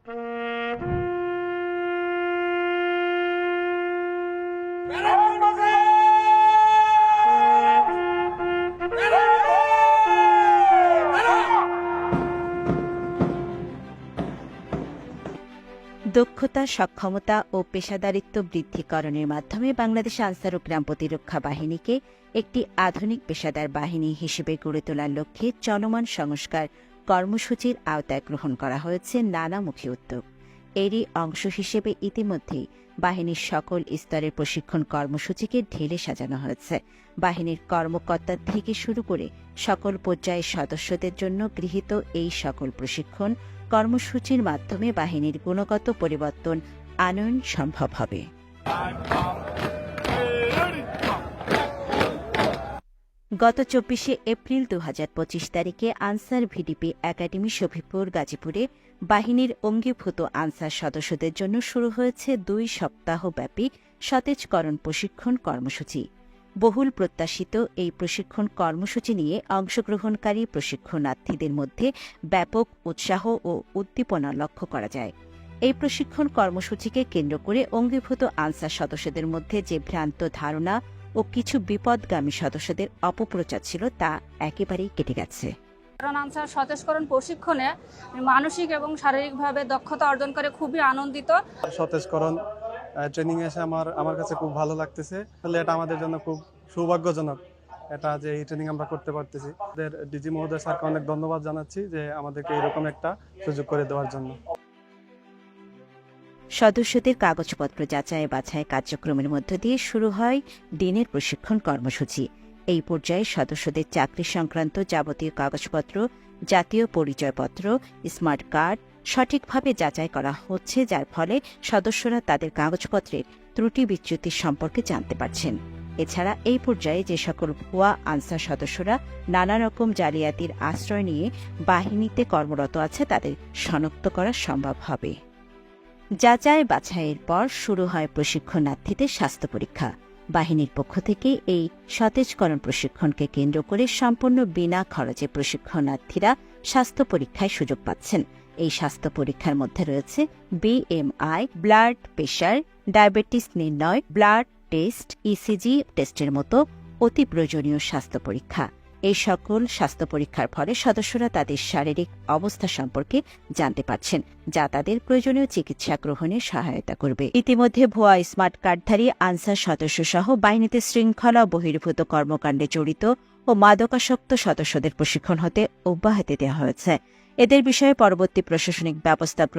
দক্ষতা, সক্ষমতা ও পেশাদারিত্ব বৃদ্ধিকরণের মাধ্যমে বাংলাদেশ আনসার ও গ্রাম প্রতিরক্ষা বাহিনীকে একটি আধুনিক পেশাদার বাহিনী হিসেবে গড়ে তোলার লক্ষ্যে চলমান সংস্কার কর্মসূচির আওতায় গ্রহণ করা হয়েছে নানামুখী উদ্যোগ। এরই অংশ হিসেবে ইতিমধ্যেই বাহিনীর সকল স্তরের প্রশিক্ষণ কর্মসূচিকে ঢেলে সাজানো হয়েছে। বাহিনীর কর্মকর্তা থেকে শুরু করে সকল পর্যায়ের সদস্যদের জন্য গৃহীত এই সকল প্রশিক্ষণ কর্মসূচির মাধ্যমে বাহিনীর গুণগত পরিবর্তন আনয়ন সম্ভব হবে। গত ২৪শে এপ্রিল ২০২৫ তারিখে আনসার ভিডিপি একাডেমি শফিপুর গাজীপুরে বাহিনীর অঙ্গীভূত আনসার সদস্যদের জন্য শুরু হয়েছে ২ সপ্তাহব্যাপী সতেজকরণ প্রশিক্ষণ কর্মসূচি। বহুল প্রত্যাশিত এই প্রশিক্ষণ কর্মসূচি নিয়ে অংশগ্রহণকারী প্রশিক্ষণার্থীদের মধ্যে ব্যাপক উৎসাহ ও উদ্দীপনা লক্ষ্য করা যায়। এই প্রশিক্ষণ কর্মসূচিকে কেন্দ্র করে অঙ্গীভূত আনসার সদস্যদের মধ্যে যে ভ্রান্ত ধারণা ও কিছু বিপদগামী সদস্যদের অপপ্রচার ছিল তা একেবারেই কেটে গেছে। আনসার সতেজকরণ প্রশিক্ষণে মানসিক এবং শারীরিকভাবে দক্ষতা অর্জন করে খুবই আনন্দিত। সতেজকরণ ট্রেনিং এসে আমার কাছে খুব ভালো লাগতেছে। তাহলে এটা আমাদের জন্য খুব সৌভাগ্যজনক, এটা যে এই ট্রেনিং আমরা করতে পারতেছি। আমাদের ডিজি মহোদয় স্যারকে অনেক ধন্যবাদ জানাচ্ছি যে আমাদেরকে এরকম একটা সুযোগ করে দেওয়ার জন্য। সদস্যদের কাগজপত্র যাচাই বাছাই কার্যক্রমের মধ্য দিয়ে শুরু হয় দিনের প্রশিক্ষণ কর্মসূচি। এই পর্যায়ে সদস্যদের চাকরি সংক্রান্ত যাবতীয় কাগজপত্র, জাতীয় পরিচয়পত্র, স্মার্ট কার্ড সঠিকভাবে যাচাই করা হচ্ছে, যার ফলে সদস্যরা তাদের কাগজপত্রের ত্রুটি বিচ্যুতি সম্পর্কে জানতে পারছেন। এছাড়া এই পর্যায়ে যে সকল ভুয়া আনসার সদস্যরা নানা রকম জালিয়াতির আশ্রয় নিয়ে বাহিনীতে কর্মরত আছে তাদের শনাক্ত করা সম্ভব হবে। যাচাই বাছাইয়ের পর শুরু হয় প্রশিক্ষণার্থীদের স্বাস্থ্য পরীক্ষা। বাহিনীর পক্ষ থেকে এই সতেজকরণ প্রশিক্ষণকে কেন্দ্র করে সম্পূর্ণ বিনা খরচে প্রশিক্ষণার্থীরা স্বাস্থ্য পরীক্ষায় সুযোগ পাচ্ছেন। এই স্বাস্থ্য পরীক্ষার মধ্যে রয়েছে BMI, ব্লাড প্রেশার, ডায়াবেটিস নির্ণয়, ব্লাড টেস্ট, ইসিজি টেস্টের মতো অতি প্রয়োজনীয় স্বাস্থ্য পরীক্ষা। এই সকল স্বাস্থ্য পরীক্ষার ফলে সদস্যরা তাদের শারীরিক অবস্থা সম্পর্কে জানতে পারছেন, যা তাদের প্রয়োজনীয় চিকিৎসা গ্রহণে সহায়তা করবে। ইতিমধ্যে ভুয়া স্মার্ট কার্ডধারী আনসার সদস্য সহ বাহিনীতে শৃঙ্খলা বহির্ভূত কর্মকাণ্ডে জড়িত ও মাদকাসক্ত সদস্যদের প্রশিক্ষণ হতে অব্যাহতি দেওয়া হয়েছে। এদের বিষয়ে পরবর্তী প্রশাসনিক ব্যবস্থা গ্রহণ